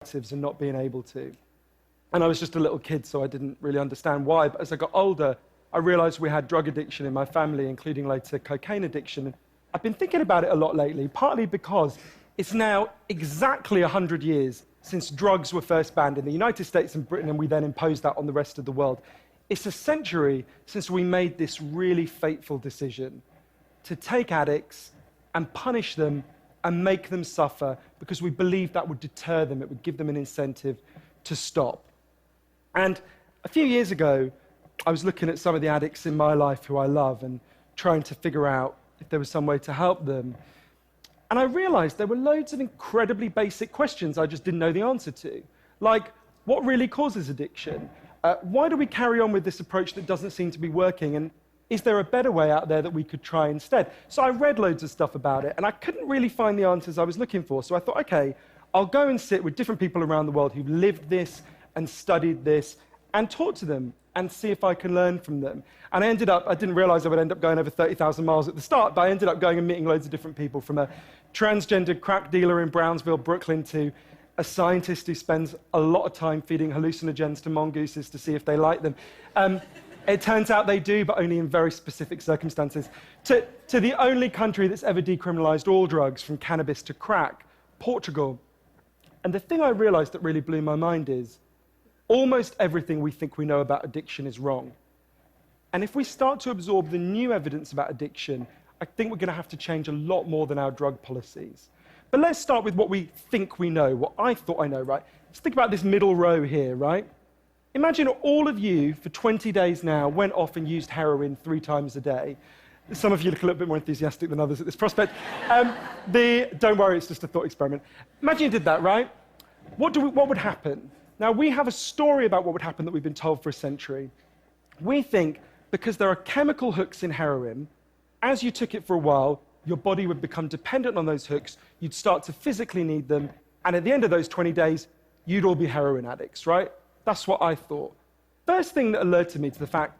and not being able to. And I was just a little kid, so I didn't really understand why. But as I got older, I realized we had drug addiction in my family, including later cocaine addiction. And I've been thinking about it a lot lately, partly because it's now exactly 100 years since drugs were first banned in the United States and Britain, and we then imposed that on the rest of the world. It's a century since we made this really fateful decision to take addicts and punish them and make them suffer because we believed that would deter them, it would give them an incentive to stop. And a few years ago, I was looking at some of the addicts in my life who I love and trying to figure out if there was some way to help them. And I realized there were loads of incredibly basic questions I just didn't know the answer to. Like, what really causes addiction? Why do we carry on with this approach that doesn't seem to be working? And is there a better way out there that we could try instead? So I read loads of stuff about it, and I couldn't really find the answers I was looking for. So I thought, okay, I'll go and sit with different people around the world who've lived this and studied this and talk to them and see if I can learn from them. And I didn't realize I would end up going over 30,000 miles at the start, but I ended up going and meeting loads of different people, from a transgender crack dealer in Brownsville, Brooklyn, to a scientist who spends a lot of time feeding hallucinogens to mongooses to see if they like them. It turns out they do, but only in very specific circumstances. To the only country that's ever decriminalized all drugs, from cannabis to crack, Portugal. And the thing I realized that really blew my mind is almost everything we think we know about addiction is wrong. And if we start to absorb the new evidence about addiction, I think we're going to have to change a lot more than our drug policies. But let's start with what we think we know, what I thought I know, right? Let's think about this middle row here, right? Imagine all of you, for 20 days now, went off and used heroin 3 times a day. Some of you look a little bit more enthusiastic than others at this prospect. Don't worry, it's just a thought experiment. Imagine you did that, right? What would happen? Now, we have a story about what would happen that we've been told for a century. We think because there are chemical hooks in heroin, as you took it for a while, your body would become dependent on those hooks, you'd start to physically need them, and at the end of those 20 days, you'd all be heroin addicts, right? That's what I thought. First thing that alerted me to the fact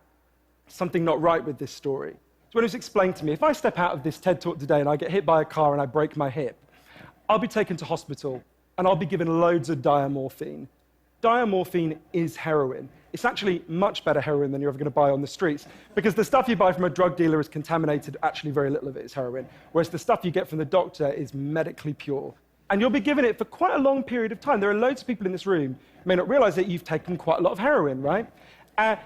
something not right with this story is when it was explained to me, if I step out of this TED Talk today and I get hit by a car and I break my hip, I'll be taken to hospital and I'll be given loads of diamorphine. Diamorphine is heroin. It's actually much better heroin than you're ever going to buy on the streets, because the stuff you buy from a drug dealer is contaminated, actually very little of it is heroin, whereas the stuff you get from the doctor is medically pure. And you'll be given it for quite a long period of time. There are loads of people in this room who may not realize that you've taken quite a lot of heroin, right? And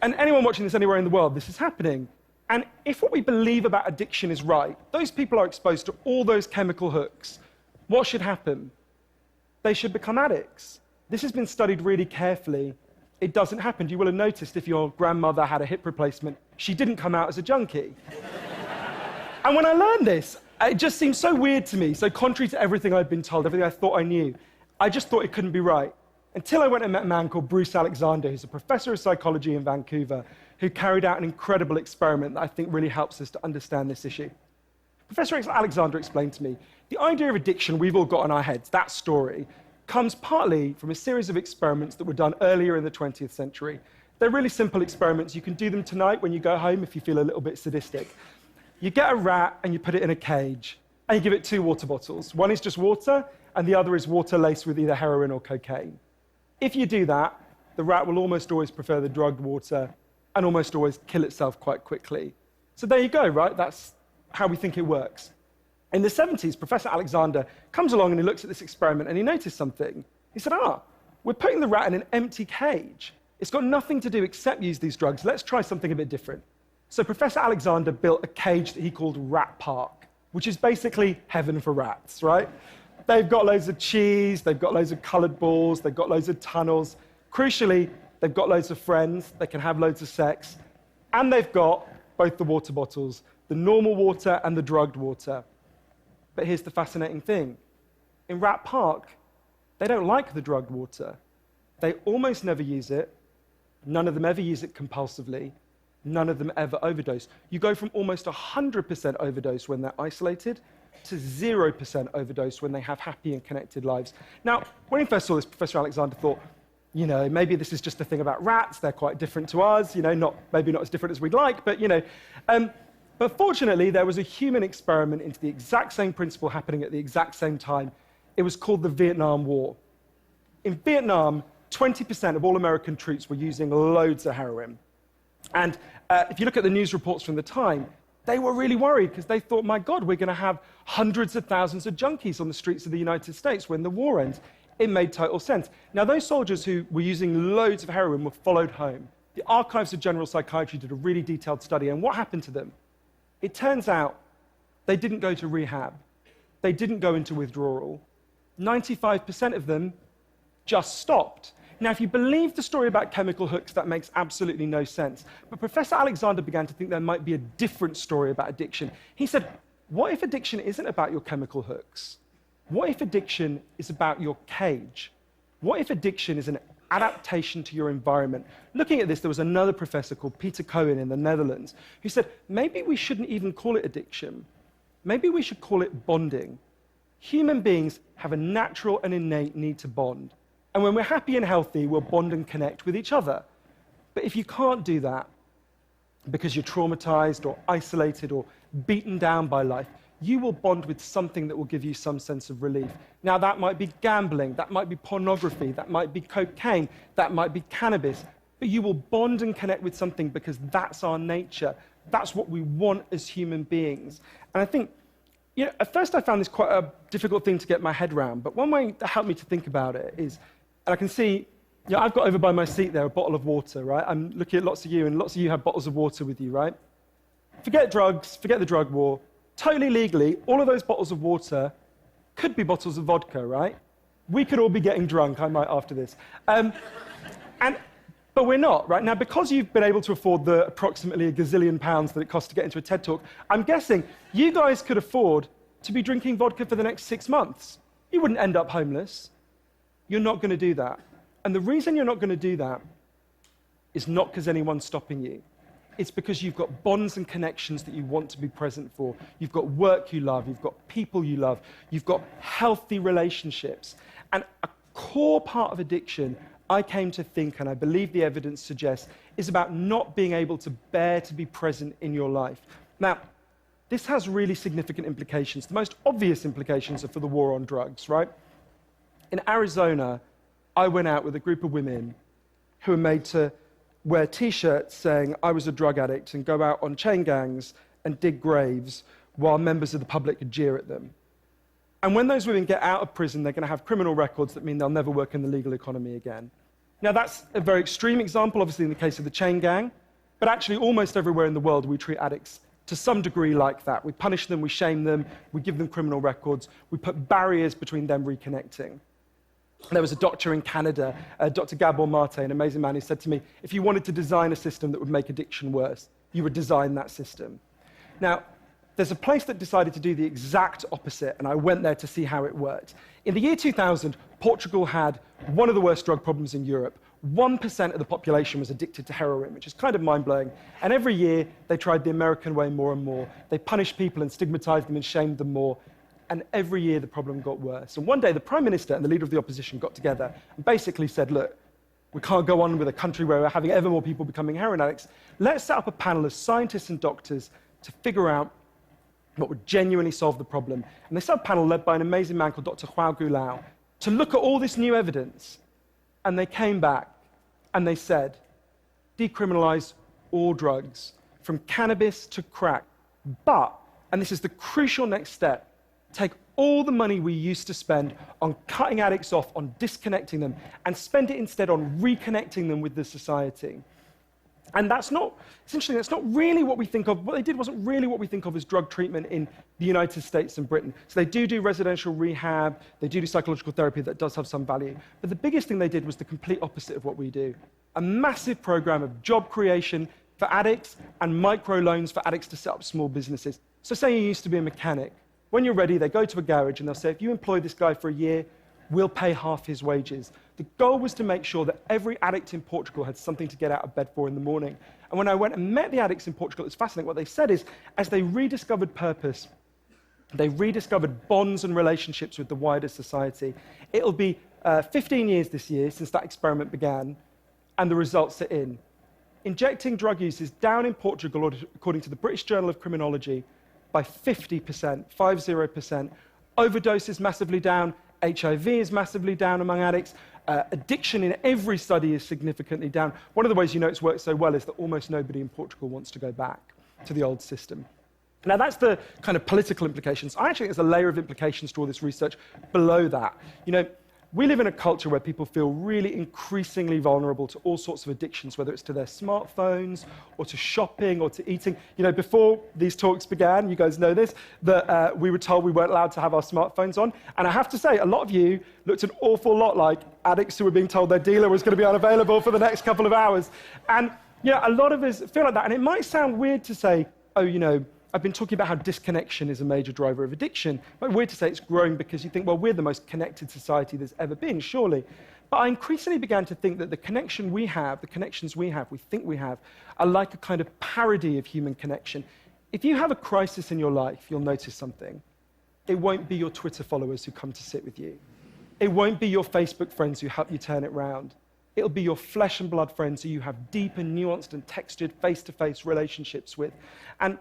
anyone watching this anywhere in the world, this is happening. And if what we believe about addiction is right, those people are exposed to all those chemical hooks. What should happen? They should become addicts. This has been studied really carefully. It doesn't happen. You will have noticed if your grandmother had a hip replacement, she didn't come out as a junkie. And when I learned this, it just seemed so weird to me, so contrary to everything I'd been told, everything I thought I knew. I just thought it couldn't be right. Until I went and met a man called Bruce Alexander, who's a professor of psychology in Vancouver, who carried out an incredible experiment that I think really helps us to understand this issue. Professor Alexander explained to me, the idea of addiction we've all got in our heads, that story, comes partly from a series of experiments that were done earlier in the 20th century. They're really simple experiments. You can do them tonight when you go home if you feel a little bit sadistic. You get a rat and you put it in a cage, and you give it 2 water bottles. One is just water, and the other is water laced with either heroin or cocaine. If you do that, the rat will almost always prefer the drugged water and almost always kill itself quite quickly. So there you go, right? That's how we think it works. In the 70s, Professor Alexander comes along and he looks at this experiment and he noticed something. He said, we're putting the rat in an empty cage. It's got nothing to do except use these drugs. Let's try something a bit different. So Professor Alexander built a cage that he called Rat Park, which is basically heaven for rats, right? They've got loads of cheese, they've got loads of colored balls, they've got loads of tunnels. Crucially, they've got loads of friends, they can have loads of sex, and they've got both the water bottles, the normal water and the drugged water. But here's the fascinating thing. In Rat Park, they don't like the drugged water. They almost never use it. None of them ever use it compulsively. None of them ever overdose. You go from almost 100% overdose when they're isolated to 0% overdose when they have happy and connected lives. Now, when he first saw this, Professor Alexander thought, maybe this is just a thing about rats. They're quite different to us. Maybe not as different as we'd like, but But fortunately, there was a human experiment into the exact same principle happening at the exact same time. It was called the Vietnam War. In Vietnam, 20% of all American troops were using loads of heroin. And if you look at the news reports from the time, they were really worried because they thought, my God, we're going to have hundreds of thousands of junkies on the streets of the United States when the war ends. It made total sense. Now, those soldiers who were using loads of heroin were followed home. The Archives of General Psychiatry did a really detailed study, and what happened to them? It turns out they didn't go to rehab. They didn't go into withdrawal. 95% of them just stopped. Now, if you believe the story about chemical hooks, that makes absolutely no sense. But Professor Alexander began to think there might be a different story about addiction. He said, what if addiction isn't about your chemical hooks? What if addiction is about your cage? What if addiction is an adaptation to your environment? Looking at this, there was another professor called Peter Cohen in the Netherlands who said, maybe we shouldn't even call it addiction. Maybe we should call it bonding. Human beings have a natural and innate need to bond. And when we're happy and healthy, we'll bond and connect with each other. But if you can't do that because you're traumatized or isolated or beaten down by life, you will bond with something that will give you some sense of relief. Now, that might be gambling, that might be pornography, that might be cocaine, that might be cannabis, but you will bond and connect with something because that's our nature. That's what we want as human beings. And I think, at first I found this quite a difficult thing to get my head around, but one way that helped me to think about it is, and I can see, I've got over by my seat there a bottle of water, right? I'm looking at lots of you, and lots of you have bottles of water with you, right? Forget drugs, forget the drug war. Totally legally, all of those bottles of water could be bottles of vodka, right? We could all be getting drunk, I might after this. But we're not, right? Now, because you've been able to afford the approximately £1 gazillion that it costs to get into a TED Talk, I'm guessing you guys could afford to be drinking vodka for the next 6 months. You wouldn't end up homeless. You're not going to do that. And the reason you're not going to do that is not because anyone's stopping you. It's because you've got bonds and connections that you want to be present for. You've got work you love. You've got people you love. You've got healthy relationships. And a core part of addiction, I came to think, and I believe the evidence suggests, is about not being able to bear to be present in your life. Now, this has really significant implications. The most obvious implications are for the war on drugs, right? In Arizona, I went out with a group of women who were made to wear T-shirts saying I was a drug addict and go out on chain gangs and dig graves while members of the public could jeer at them. And when those women get out of prison, they're going to have criminal records that mean they'll never work in the legal economy again. Now, that's a very extreme example, obviously, in the case of the chain gang, but actually almost everywhere in the world we treat addicts to some degree like that. We punish them, we shame them, we give them criminal records, we put barriers between them reconnecting. There was a doctor in Canada, Dr. Gabor Mate, an amazing man, who said to me, if you wanted to design a system that would make addiction worse, you would design that system. Now, there's a place that decided to do the exact opposite, and I went there to see how it worked. In the year 2000, Portugal had one of the worst drug problems in Europe. 1% of the population was addicted to heroin, which is kind of mind-blowing. And every year, they tried the American way more and more. They punished people and stigmatized them and shamed them more. And every year, the problem got worse. And one day, the Prime Minister and the leader of the opposition got together and basically said, look, we can't go on with a country where we're having ever more people becoming heroin addicts. Let's set up a panel of scientists and doctors to figure out what would genuinely solve the problem. And they set up a panel led by an amazing man called Dr. João Goulão to look at all this new evidence. And they came back and they said, decriminalize all drugs, from cannabis to crack. But, and this is the crucial next step, take all the money we used to spend on cutting addicts off, on disconnecting them, and spend it instead on reconnecting them with the society. And that's not, essentially, that's not really what we think of. What they did wasn't really what we think of as drug treatment in the United States and Britain. So they do residential rehab, they do psychological therapy that does have some value. But the biggest thing they did was the complete opposite of what we do. A massive program of job creation for addicts and microloans for addicts to set up small businesses. So say you used to be a mechanic. When you're ready, they go to a garage and they'll say, if you employ this guy for a year, we'll pay half his wages. The goal was to make sure that every addict in Portugal had something to get out of bed for in the morning. And when I went and met the addicts in Portugal, it's fascinating. What they said is, as they rediscovered purpose, they rediscovered bonds and relationships with the wider society. It'll be 15 years this year since that experiment began, and the results are in. Injecting drug use is down in Portugal, according to the British Journal of Criminology, by 50%, 50%. Overdose is massively down, HIV is massively down among addicts. Addiction in every study is significantly down. One of the ways you know it's worked so well is that almost nobody in Portugal wants to go back to the old system. Now, that's the kind of political implications. I actually think there's a layer of implications to all this research below that. You know, we live in a culture where people feel really increasingly vulnerable to all sorts of addictions, whether it's to their smartphones or to shopping or to eating. You know, before these talks began, you guys know this, that we were told we weren't allowed to have our smartphones on. And I have to say, a lot of you looked an awful lot like addicts who were being told their dealer was going to be unavailable for the next couple of hours. And, you know, a lot of us feel like that. And it might sound weird to say, oh, you know, I've been talking about how disconnection is a major driver of addiction. But weird to say it's growing because you think, well, we're the most connected society there's ever been, surely. But I increasingly began to think that the connections we have, we think we have, are like a kind of parody of human connection. If you have a crisis in your life, you'll notice something. It won't be your Twitter followers who come to sit with you. It won't be your Facebook friends who help you turn it round. It'll be your flesh and blood friends who you have deep and nuanced and textured face-to-face relationships with. And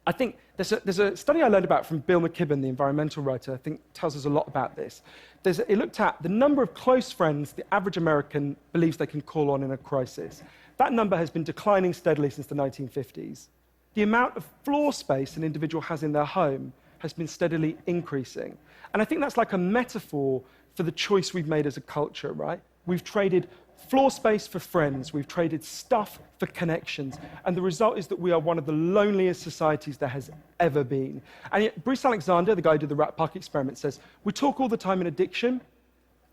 I think there's a study I learned about from Bill McKibben, the environmental writer, I think tells us a lot about this. It looked at the number of close friends the average American believes they can call on in a crisis. That number has been declining steadily since the 1950s. The amount of floor space an individual has in their home has been steadily increasing. And I think that's like a metaphor for the choice we've made as a culture, right? We've traded floor space for friends, we've traded stuff for connections, and the result is that we are one of the loneliest societies there has ever been. And yet, Bruce Alexander, the guy who did the Rat Park experiment, says, we talk all the time in addiction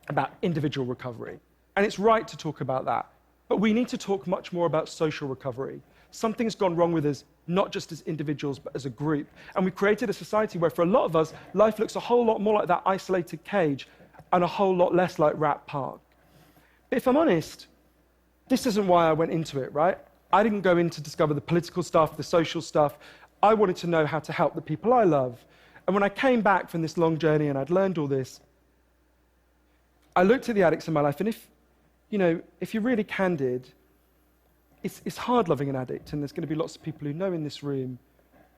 about individual recovery, and it's right to talk about that, but we need to talk much more about social recovery. Something's gone wrong with us, not just as individuals, but as a group. And we've created a society where, for a lot of us, life looks a whole lot more like that isolated cage and a whole lot less like Rat Park. If I'm honest, this isn't why I went into it, right? I didn't go in to discover the political stuff, the social stuff. I wanted to know how to help the people I love. And when I came back from this long journey and I'd learned all this, I looked at the addicts in my life, and if you're really candid, it's hard loving an addict, and there's going to be lots of people who know in this room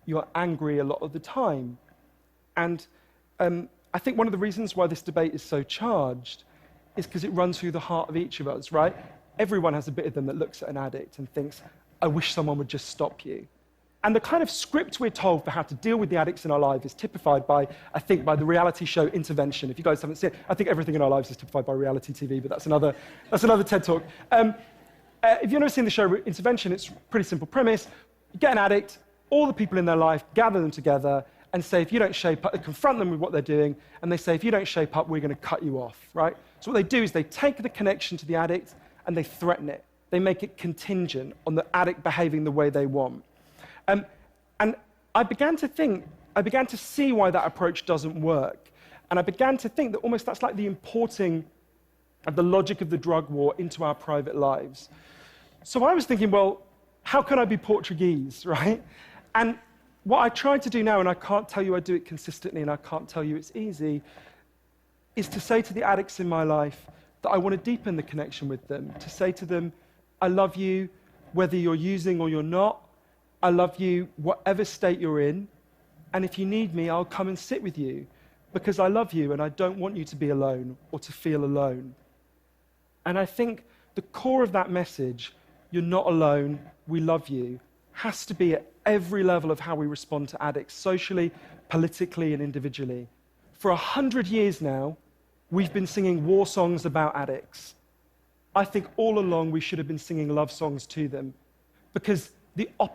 you are angry a lot of the time. And I think one of the reasons why this debate is so charged is because it runs through the heart of each of us, right? Everyone has a bit of them that looks at an addict and thinks, I wish someone would just stop you. And the kind of script we're told for how to deal with the addicts in our life is typified by, I think, by the reality show Intervention. If you guys haven't seen it, I think everything in our lives is typified by reality TV, but that's another TED Talk. If you've never seen the show Intervention, it's a pretty simple premise. You get an addict, all the people in their life, gather them together, and say, if you don't shape up, confront them with what they're doing, and they say, if you don't shape up, we're going to cut you off, right? So what they do is they take the connection to the addict and they threaten it. They make it contingent on the addict behaving the way they want. And I began to see why that approach doesn't work. And I began to think that almost that's like the importing of the logic of the drug war into our private lives. So I was thinking, well, how can I be Portuguese, right? And what I try to do now, and I can't tell you I do it consistently, and I can't tell you it's easy, is to say to the addicts in my life that I want to deepen the connection with them, to say to them, I love you whether you're using or you're not. I love you whatever state you're in, and if you need me, I'll come and sit with you, because I love you and I don't want you to be alone or to feel alone. And I think the core of that message, you're not alone, we love you, has to be at every level of how we respond to addicts, socially, politically, and individually. For 100 years now, we've been singing war songs about addicts. I think all along we should have been singing love songs to them, because the opposite